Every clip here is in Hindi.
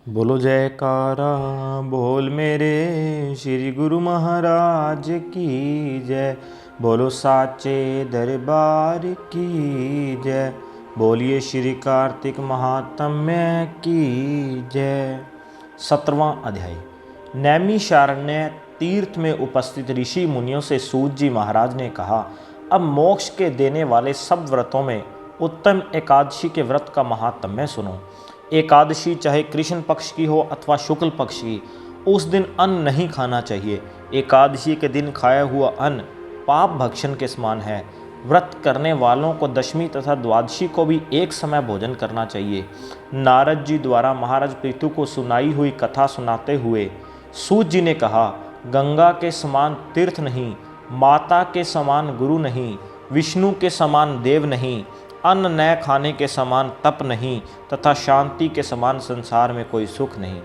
बोलो जयकारा बोल मेरे श्री गुरु महाराज की जय। बोलो साचे दरबार की जय। बोलिए श्री कार्तिक महात्म्य की जय। 17वां अध्याय। नैमिषारण्य तीर्थ में उपस्थित ऋषि मुनियों से सूत जी महाराज ने कहा, अब मोक्ष के देने वाले सब व्रतों में उत्तम एकादशी के व्रत का महात्म्य सुनो। एकादशी चाहे कृष्ण पक्ष की हो अथवा शुक्ल पक्ष की, उस दिन अन्न नहीं खाना चाहिए। एकादशी के दिन खाया हुआ अन्न पाप भक्षण के समान है। व्रत करने वालों को दशमी तथा द्वादशी को भी एक समय भोजन करना चाहिए। नारद जी द्वारा महाराज पृथु को सुनाई हुई कथा सुनाते हुए सूत जी ने कहा, गंगा के समान तीर्थ नहीं, माता के समान गुरु नहीं, विष्णु के समान देव नहीं, अन्न न खाने के समान तप नहीं तथा शांति के समान संसार में कोई सुख नहीं।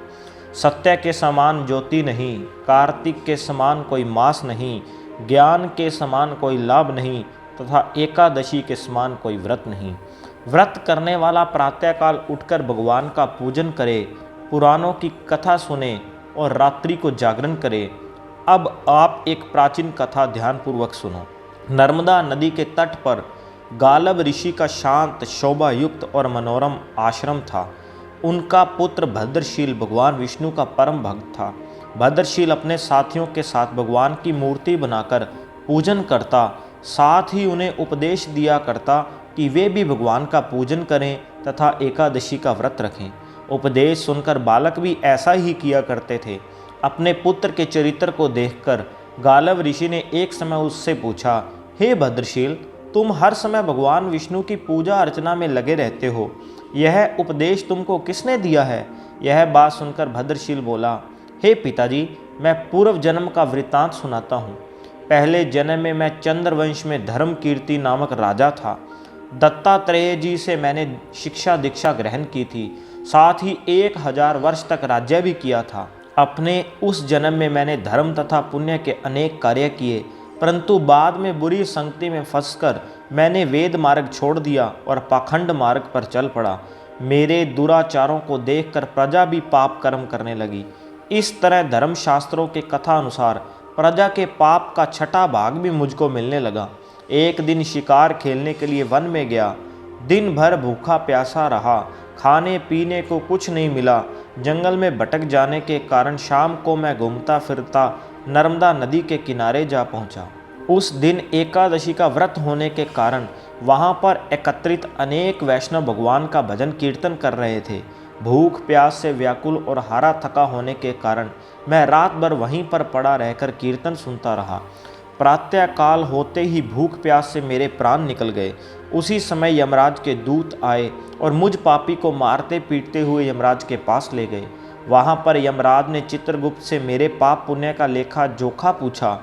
सत्य के समान ज्योति नहीं, कार्तिक के समान कोई मास नहीं, ज्ञान के समान कोई लाभ नहीं तथा एकादशी के समान कोई व्रत नहीं। व्रत करने वाला प्रातःकाल उठकर भगवान का पूजन करे, पुराणों की कथा सुने और रात्रि को जागरण करे। अब आप एक प्राचीन कथा ध्यानपूर्वक सुनो। नर्मदा नदी के तट पर गालब ऋषि का शांत, शोभा युक्त और मनोरम आश्रम था। उनका पुत्र भद्रशील भगवान विष्णु का परम भक्त था। भद्रशील अपने साथियों के साथ भगवान की मूर्ति बनाकर पूजन करता, साथ ही उन्हें उपदेश दिया करता कि वे भी भगवान का पूजन करें तथा एकादशी का व्रत रखें। उपदेश सुनकर बालक भी ऐसा ही किया करते थे। अपने पुत्र के चरित्र को देखकर गालब ऋषि ने एक समय उससे पूछा, हे भद्रशील, तुम हर समय भगवान विष्णु की पूजा अर्चना में लगे रहते हो, यह उपदेश तुमको किसने दिया है? यह बात सुनकर भद्रशील बोला, हे पिताजी, मैं पूर्व जन्म का वृत्तांत सुनाता हूँ। पहले जन्म में मैं चंद्रवंश में धर्म कीर्ति नामक राजा था। दत्तात्रेय जी से मैंने शिक्षा दीक्षा ग्रहण की थी, साथ ही 1000 वर्ष तक राज्य भी किया था। अपने उस जन्म में मैंने धर्म तथा पुण्य के अनेक कार्य किए, परंतु बाद में बुरी संगति में फंसकर मैंने वेद मार्ग छोड़ दिया और पाखंड मार्ग पर चल पड़ा। मेरे दुराचारों को देखकर प्रजा भी पाप कर्म करने लगी। इस तरह धर्मशास्त्रों के कथा अनुसार प्रजा के पाप का छठा भाग भी मुझको मिलने लगा। एक दिन शिकार खेलने के लिए वन में गया। दिन भर भूखा प्यासा रहा, खाने पीने को कुछ नहीं मिला। जंगल में भटक जाने के कारण शाम को मैं घूमता फिरता नर्मदा नदी के किनारे जा पहुंचा। उस दिन एकादशी का व्रत होने के कारण वहां पर एकत्रित अनेक वैष्णव भगवान का भजन कीर्तन कर रहे थे। भूख प्यास से व्याकुल और हारा थका होने के कारण मैं रात भर वहीं पर पड़ा रहकर कीर्तन सुनता रहा। प्रातः काल होते ही भूख प्यास से मेरे प्राण निकल गए। उसी समय यमराज के दूत आए और मुझ पापी को मारते पीटते हुए यमराज के पास ले गए। वहां पर यमराज ने चित्रगुप्त से मेरे पाप पुण्य का लेखा जोखा पूछा।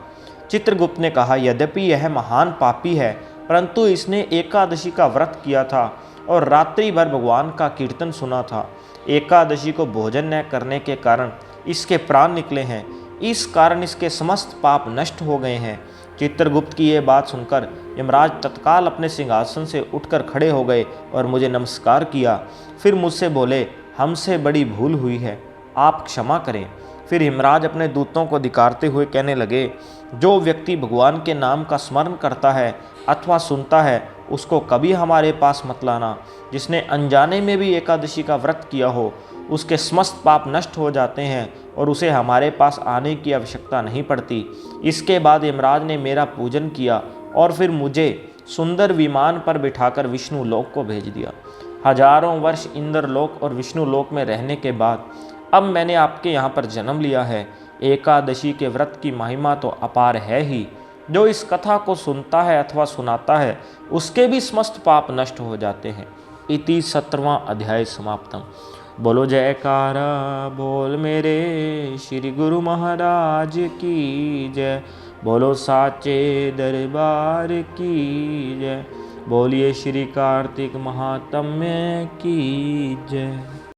चित्रगुप्त ने कहा, यद्यपि यह महान पापी है, परंतु इसने एकादशी का व्रत किया था और रात्रि भर भगवान का कीर्तन सुना था। एकादशी को भोजन न करने के कारण इसके प्राण निकले हैं, इस कारण इसके समस्त पाप नष्ट हो गए हैं। चित्रगुप्त की यह बात सुनकर यमराज तत्काल अपने सिंहासन से उठकर खड़े हो गए और मुझे नमस्कार किया। फिर मुझसे बोले, हमसे बड़ी भूल हुई है, आप क्षमा करें। फिर यमराज अपने दूतों को धिक्कारते हुए कहने लगे, जो व्यक्ति भगवान के नाम का स्मरण करता है अथवा सुनता है, उसको कभी हमारे पास मत लाना। जिसने अनजाने में भी एकादशी का व्रत किया हो, उसके समस्त पाप नष्ट हो जाते हैं और उसे हमारे पास आने की आवश्यकता नहीं पड़ती। इसके बाद यमराज ने मेरा पूजन किया और फिर मुझे सुंदर विमान पर बिठाकर विष्णु लोक को भेज दिया। हजारों वर्ष इंद्रलोक और विष्णु लोक में रहने के बाद अब मैंने आपके यहाँ पर जन्म लिया है। एकादशी के व्रत की महिमा तो अपार है ही। जो इस कथा को सुनता है अथवा सुनाता है, उसके भी समस्त पाप नष्ट हो जाते हैं। इति 17वां अध्याय समाप्तम। बोलो जयकारा बोल मेरे श्री गुरु महाराज की जय। बोलो साचे दरबार की जय। बोलिए श्री कार्तिक महात्म्य की जय।